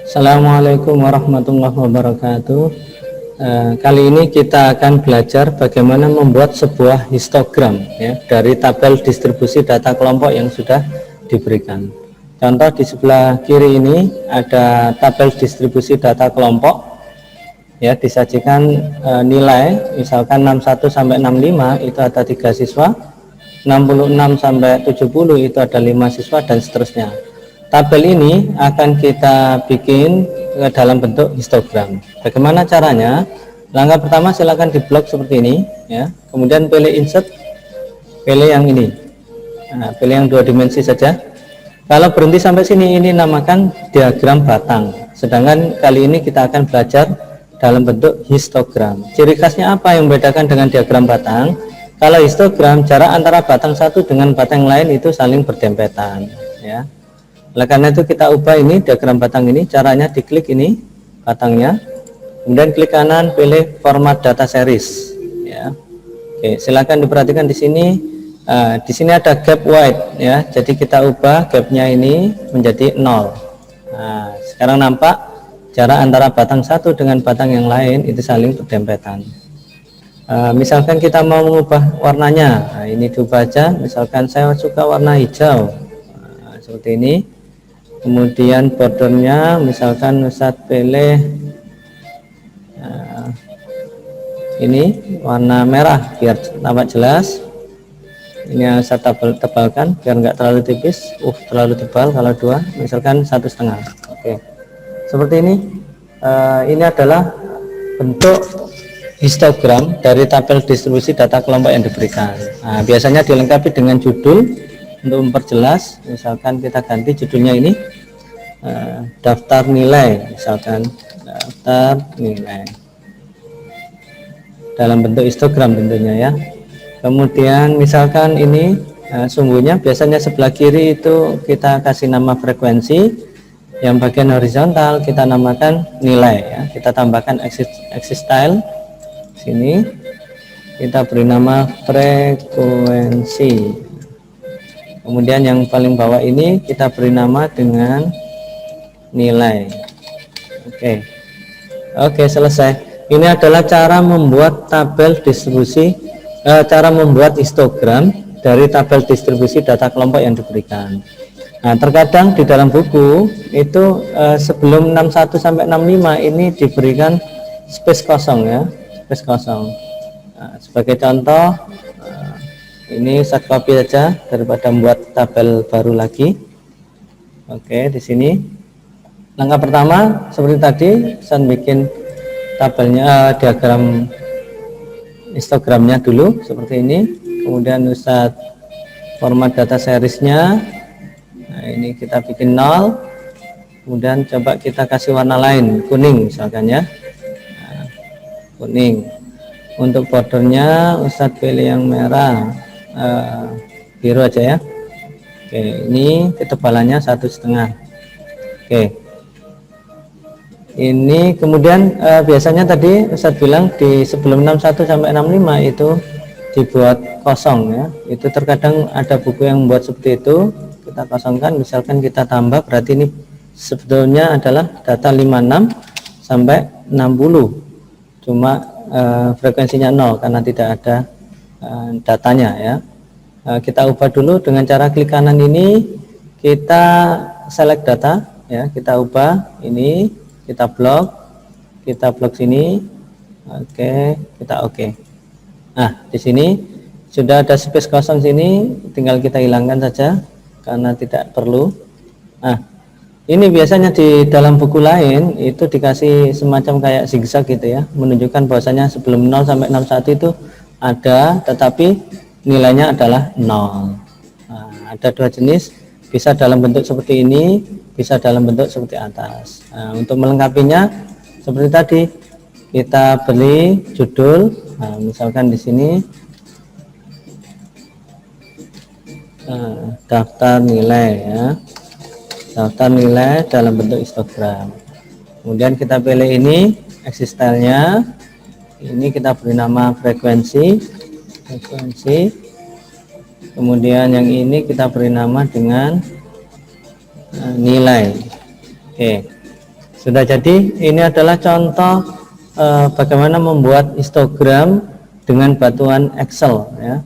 Assalamualaikum warahmatullahi wabarakatuh. Kali ini kita akan belajar bagaimana membuat sebuah histogram ya, dari tabel distribusi data kelompok yang sudah diberikan. Contoh di sebelah kiri ini ada tabel distribusi data kelompok ya, disajikan nilai misalkan 61 sampai 65 itu ada 3 siswa, 66 sampai 70 itu ada 5 siswa, dan seterusnya. Tabel ini akan kita bikin dalam bentuk histogram. Bagaimana caranya? Langkah pertama, silakan diblok seperti ini ya. Kemudian pilih insert, pilih yang ini. Nah, pilih yang 2 dimensi saja. Kalau berhenti sampai sini, ini namakan diagram batang. Sedangkan kali ini kita akan belajar dalam bentuk histogram. Ciri khasnya apa yang membedakan dengan diagram batang? Kalau histogram, jarak antara batang satu dengan batang lain itu saling berdempetan ya. Oleh karena itu kita ubah ini diagram batang ini, caranya diklik ini batangnya, kemudian klik kanan, pilih format data series ya. Oke, silakan diperhatikan di sini. Di sini ada gap wide ya, jadi kita ubah gapnya ini menjadi 0. Nah, sekarang nampak jarak antara batang satu dengan batang yang lain itu saling berdempetan. Misalkan kita mau mengubah warnanya, nah, ini diubah aja. Misalkan saya suka warna hijau, seperti ini. Kemudian bordernya misalkan Ustadz pilih ini warna merah biar tampak jelas. Ini saya tebalkan biar nggak terlalu tipis, terlalu tebal kalau 2, misalkan 1,5. Oke, seperti ini. Ini adalah bentuk histogram dari tabel distribusi data kelompok yang diberikan. Nah, biasanya dilengkapi dengan judul untuk memperjelas. Misalkan kita ganti judulnya ini daftar nilai, misalkan daftar nilai dalam bentuk histogram tentunya ya. Kemudian misalkan ini sumbunya, biasanya sebelah kiri itu kita kasih nama frekuensi, yang bagian horizontal kita namakan nilai ya. Kita tambahkan axis style sini, kita beri nama frekuensi. Kemudian yang paling bawah ini kita beri nama dengan nilai. Oke, selesai. Ini adalah cara membuat tabel distribusi, cara membuat histogram dari tabel distribusi data kelompok yang diberikan. Nah, terkadang di dalam buku itu sebelum 61 sampai 65 ini diberikan space kosong ya, space kosong. Nah, sebagai contoh, ini saya copy saja daripada membuat tabel baru lagi. Oke, di sini langkah pertama seperti tadi, saya bikin tabelnya, diagram histogramnya dulu seperti ini. Kemudian Ustadz format data seriesnya, nah ini kita bikin 0. Kemudian coba kita kasih warna lain, kuning misalkan ya. Nah, kuning. Untuk bordernya Ustadz pilih yang merah, biru aja ya. Oke, ini ketebalannya 1,5. Oke, ini kemudian biasanya tadi Ustadz bilang di sebelum 61 sampai 65 itu dibuat kosong ya. Itu terkadang ada buku yang membuat seperti itu, kita kosongkan, misalkan kita tambah, berarti ini sebetulnya adalah data 56 sampai 60, cuma frekuensinya 0 karena tidak ada datanya ya. Kita ubah dulu dengan cara klik kanan ini, kita select data ya, kita ubah ini, kita blok sini. Oke, kita oke. Nah, di sini sudah ada space kosong sini, tinggal kita hilangkan saja karena tidak perlu. Nah, ini biasanya di dalam buku lain itu dikasih semacam kayak zigzag gitu ya, menunjukkan bahwasanya sebelum 0 sampai 61 itu ada, tetapi nilainya adalah 0. Nah, ada 2 jenis, bisa dalam bentuk seperti ini, bisa dalam bentuk seperti atas. Nah, untuk melengkapinya seperti tadi, kita beri judul. Nah, misalkan di sini daftar nilai ya, daftar nilai dalam bentuk histogram. Kemudian kita pilih ini axis style-nya, ini kita beri nama frekuensi. Kemudian yang ini kita beri nama dengan nilai. Oke, sudah jadi. Ini adalah contoh bagaimana membuat histogram dengan bantuan Excel ya.